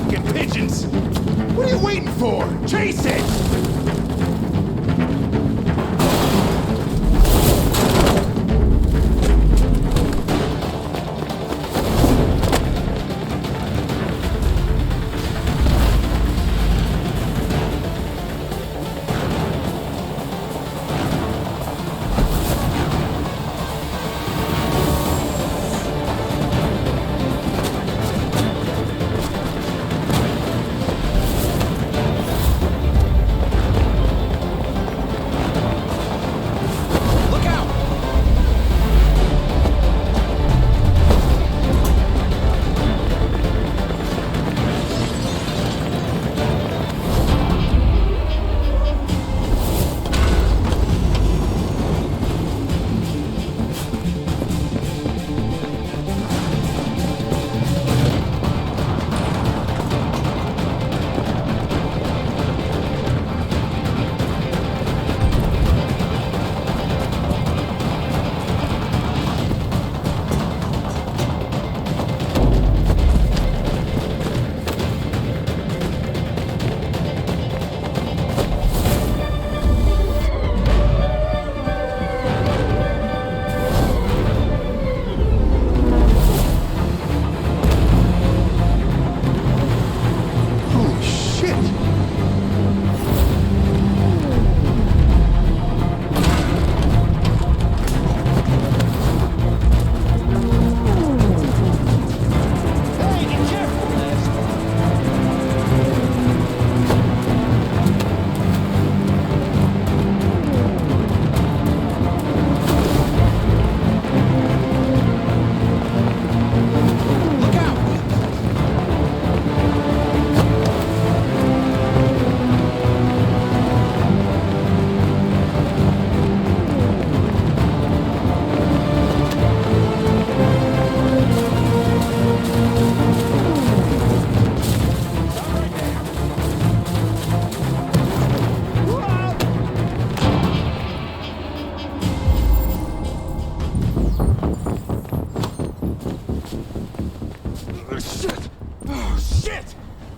fucking pigeons! What are you waiting for? Chase it!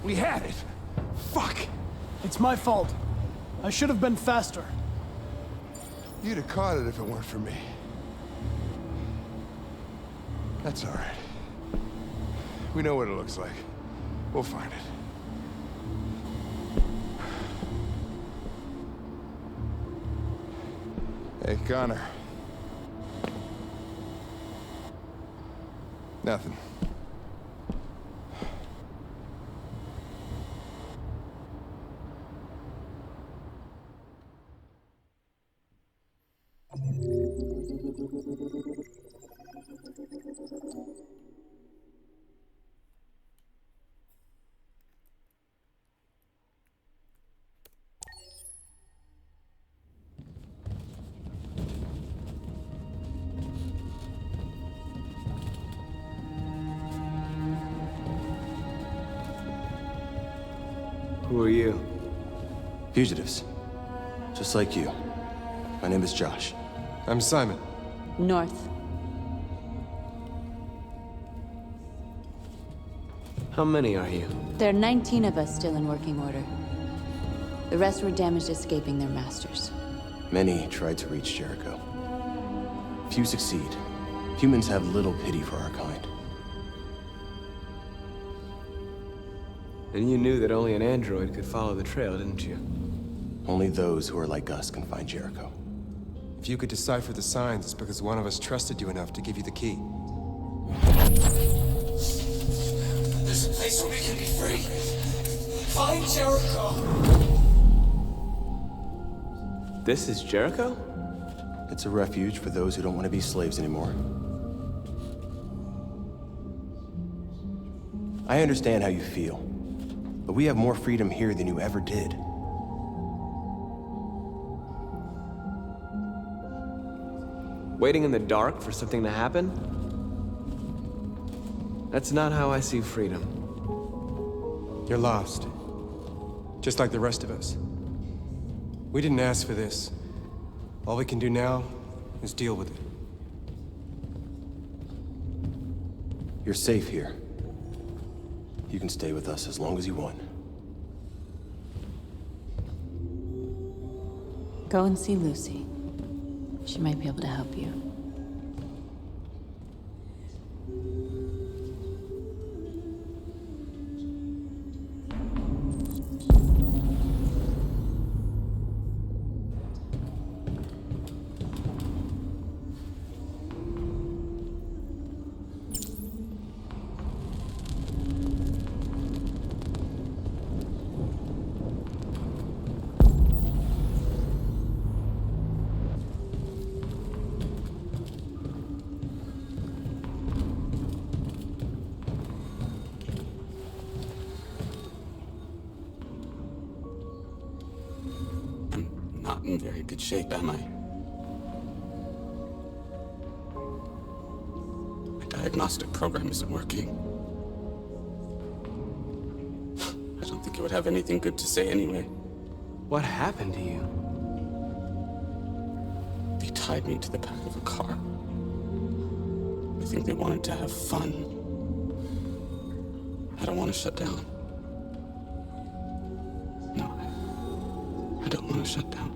We had it! Fuck! It's my fault. I should have been faster. You'd have caught it if it weren't for me. That's all right. We know what it looks like. We'll find it. Hey, Connor. Nothing. Who are you? Fugitives. Just like you. My name is Josh. I'm Simon. North. How many are you? There are 19 of us still in working order. The rest were damaged escaping their masters. Many tried to reach Jericho. Few succeed. Humans have little pity for our kind. And you knew that only an android could follow the trail, didn't you? Only those who are like us can find Jericho. If you could decipher the signs, it's because one of us trusted you enough to give you the key. There's a place where we can be free. Find Jericho. This is Jericho? It's a refuge for those who don't want to be slaves anymore. I understand how you feel, but we have more freedom here than you ever did. Waiting in the dark for something to happen? That's not how I see freedom. You're lost. Just like the rest of us. We didn't ask for this. All we can do now is deal with it. You're safe here. You can stay with us as long as you want. Go and see Lucy. She might be able to help you. Not in very good shape, am I? My diagnostic program isn't working. I don't think it would have anything good to say anyway. What happened to you? They tied me to the back of a car. I think they wanted to have fun. I don't want to shut down. No, I don't want to shut down.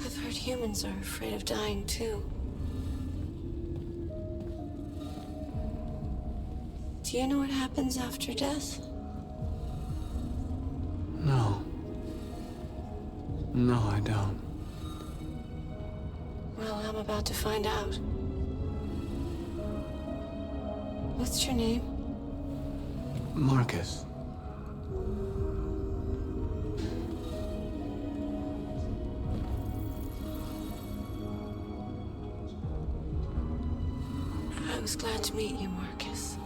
I've heard humans are afraid of dying too. Do you know what happens after death? No. No, I don't. Well, I'm about to find out. What's your name? Marcus. I was glad to meet you, Marcus.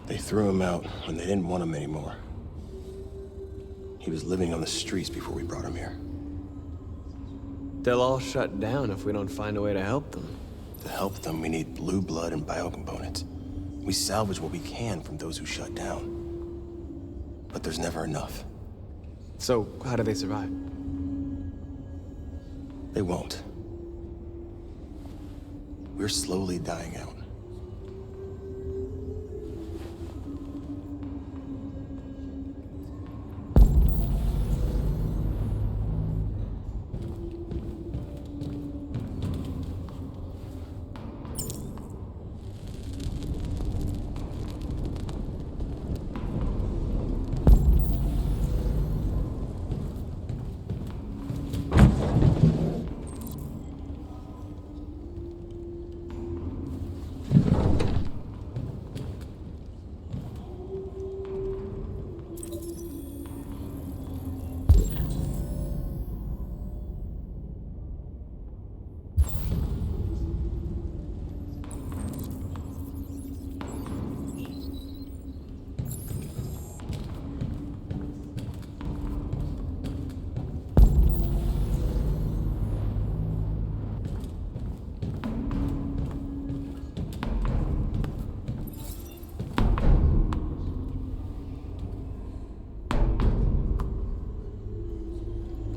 They threw him out when they didn't want him anymore. He was living on the streets before we brought him here. They'll all shut down if we don't find a way to help them. To help them, we need blue blood and biocomponents. We salvage what we can from those who shut down. But there's never enough. So, how do they survive? They won't. We're slowly dying out.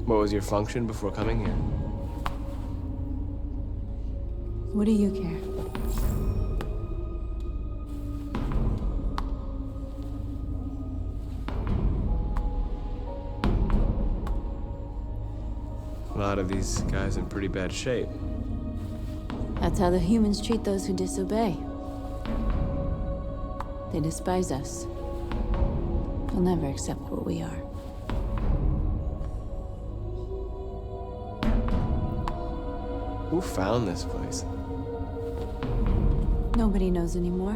What was your function before coming here? What do you care? A lot of these guys in pretty bad shape. That's how the humans treat those who disobey. They despise us. They'll never accept what we are. Who found this place? Nobody knows anymore.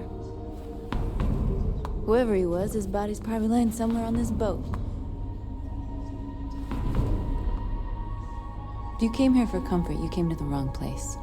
Whoever he was, his body's probably lying somewhere on this boat. If you came here for comfort, you came to the wrong place.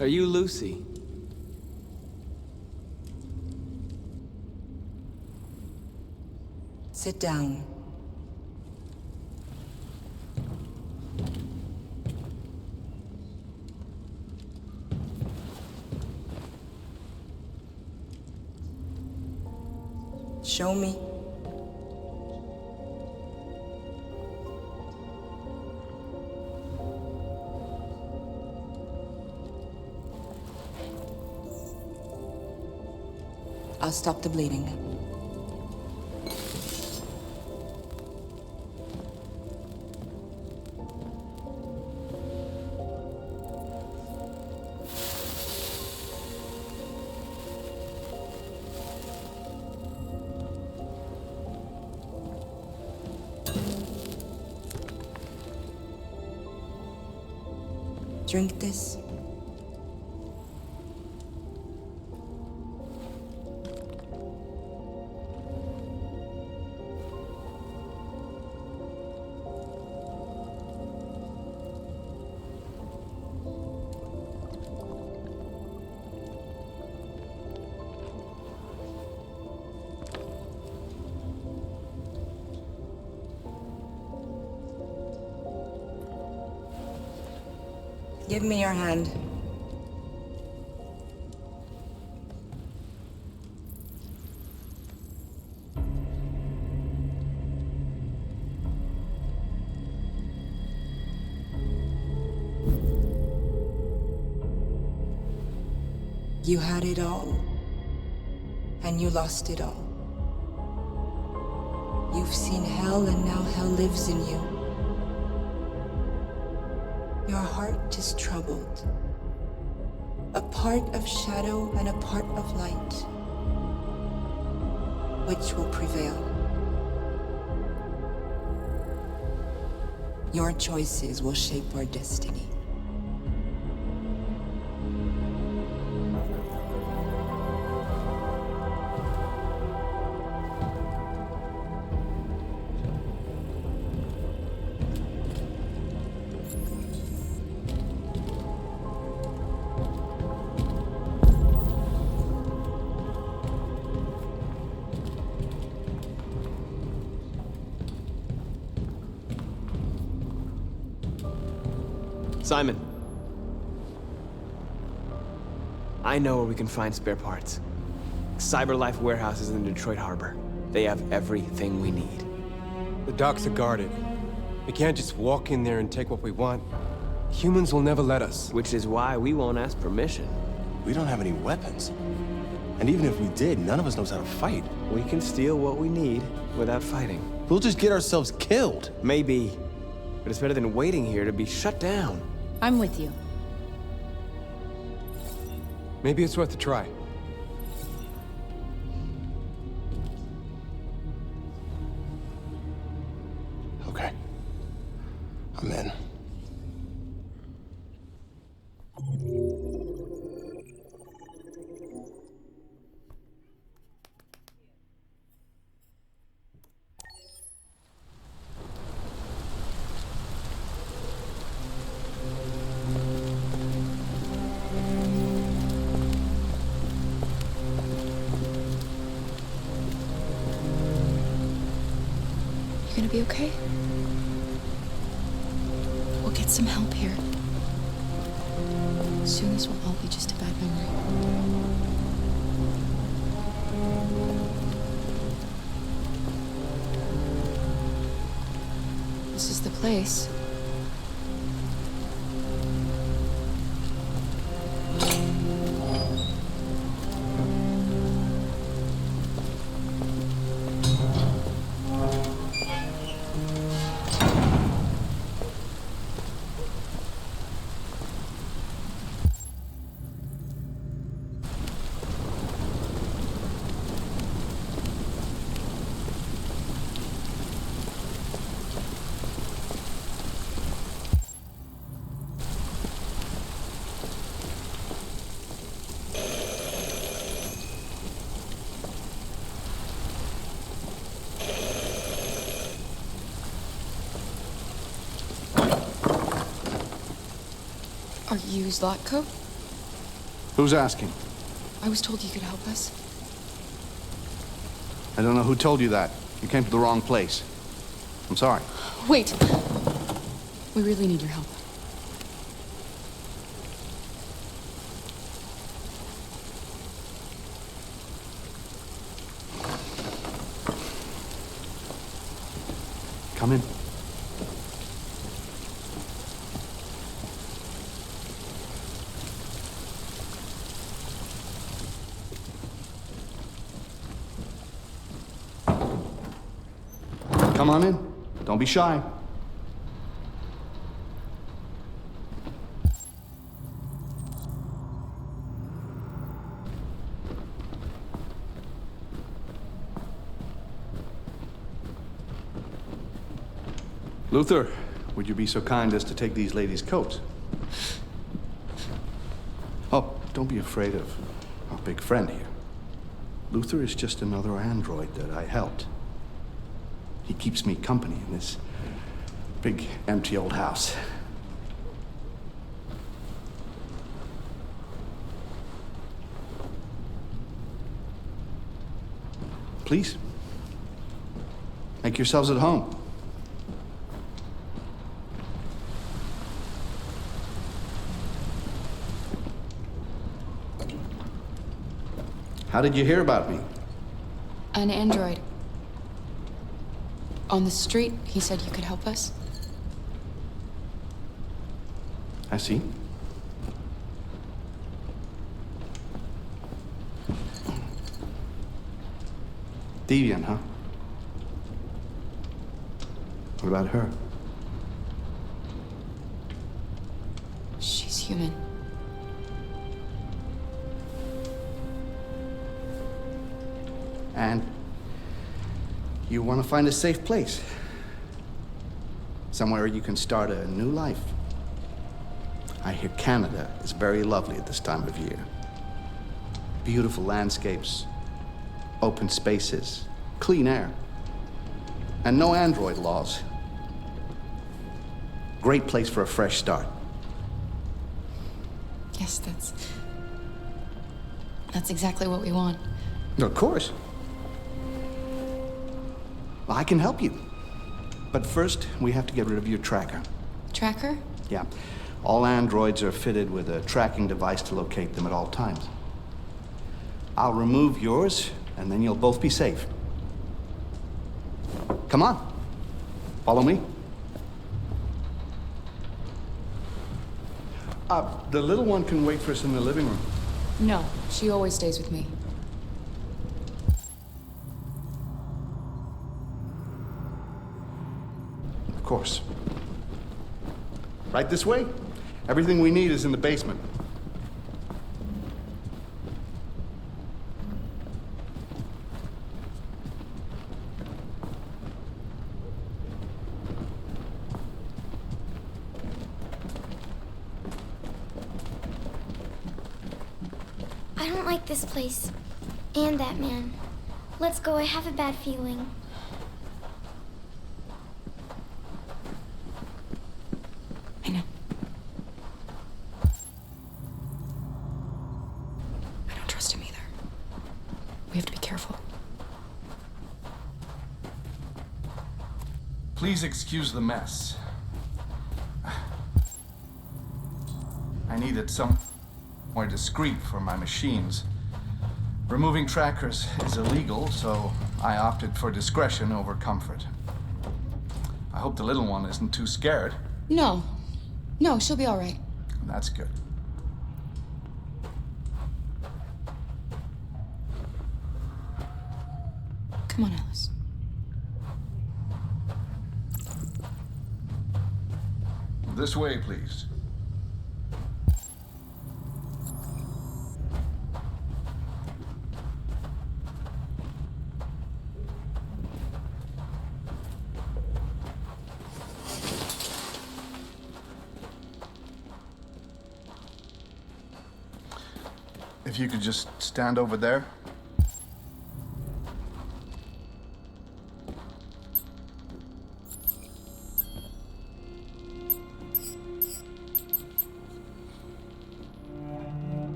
Are you Lucy? Sit down. Show me. I'll stop the bleeding. Drink this. Give me your hand. You had it all, and you lost it all. You've seen hell, and now hell lives in you. Your heart is troubled. A part of shadow and a part of light. Which will prevail? Your choices will shape our destiny. Simon. I know where we can find spare parts. CyberLife warehouses in the Detroit Harbor. They have everything we need. The docks are guarded. We can't just walk in there and take what we want. Humans will never let us. Which is why we won't ask permission. We don't have any weapons. And even if we did, none of us knows how to fight. We can steal what we need without fighting. We'll just get ourselves killed. Maybe. But it's better than waiting here to be shut down. I'm with you. Maybe it's worth a try. Okay. I'm in. You gonna be okay? We'll get some help here. Soon this will all be just a bad memory. This is the place. Are you Zlatko? Who's asking? I was told you could help us. I don't know who told you that. You came to the wrong place. I'm sorry. Wait! We really need your help. Come in. Come on in. Don't be shy. Luther, would you be so kind as to take these ladies' coats? Oh, don't be afraid of our big friend here. Luther is just another android that I helped. He keeps me company in this big, empty old house. Please, make yourselves at home. How did you hear about me? An android. On the street, he said you could help us. I see. Deviant, huh? What about her? She's human. And you want to find a safe place. Somewhere you can start a new life. I hear Canada is very lovely at this time of year. Beautiful landscapes, open spaces, clean air, and no android laws. Great place for a fresh start. Yes, that's exactly what we want. Of course. Well, I can help you. But first, we have to get rid of your tracker. Tracker? Yeah. All androids are fitted with a tracking device to locate them at all times. I'll remove yours, and then you'll both be safe. Come on. Follow me. The little one can wait for us in the living room. No, she always stays with me. Of course. Right this way? Everything we need is in the basement. I don't like this place. And that man. Let's go, I have a bad feeling. I know. I don't trust him either. We have to be careful. Please excuse the mess. I needed some more discreet for my machines. Removing trackers is illegal, so I opted for discretion over comfort. I hope the little one isn't too scared. No. No, she'll be all right. That's good. Come on, Alice. This way, please. If you could just stand over there.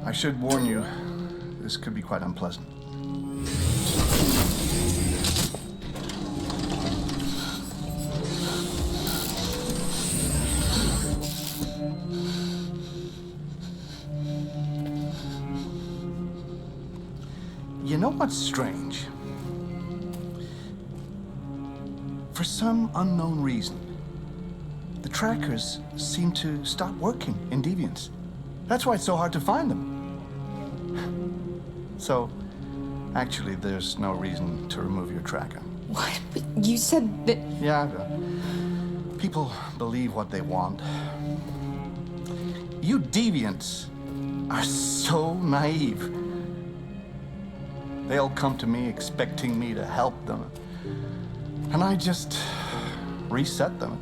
I should warn you, this could be quite unpleasant. You know what's strange? For some unknown reason, the trackers seem to stop working in Deviants. That's why it's so hard to find them. So, actually, there's no reason to remove your tracker. What? But you said that... Yeah, people believe what they want. You Deviants are so naive. They'll come to me expecting me to help them. And I just reset them.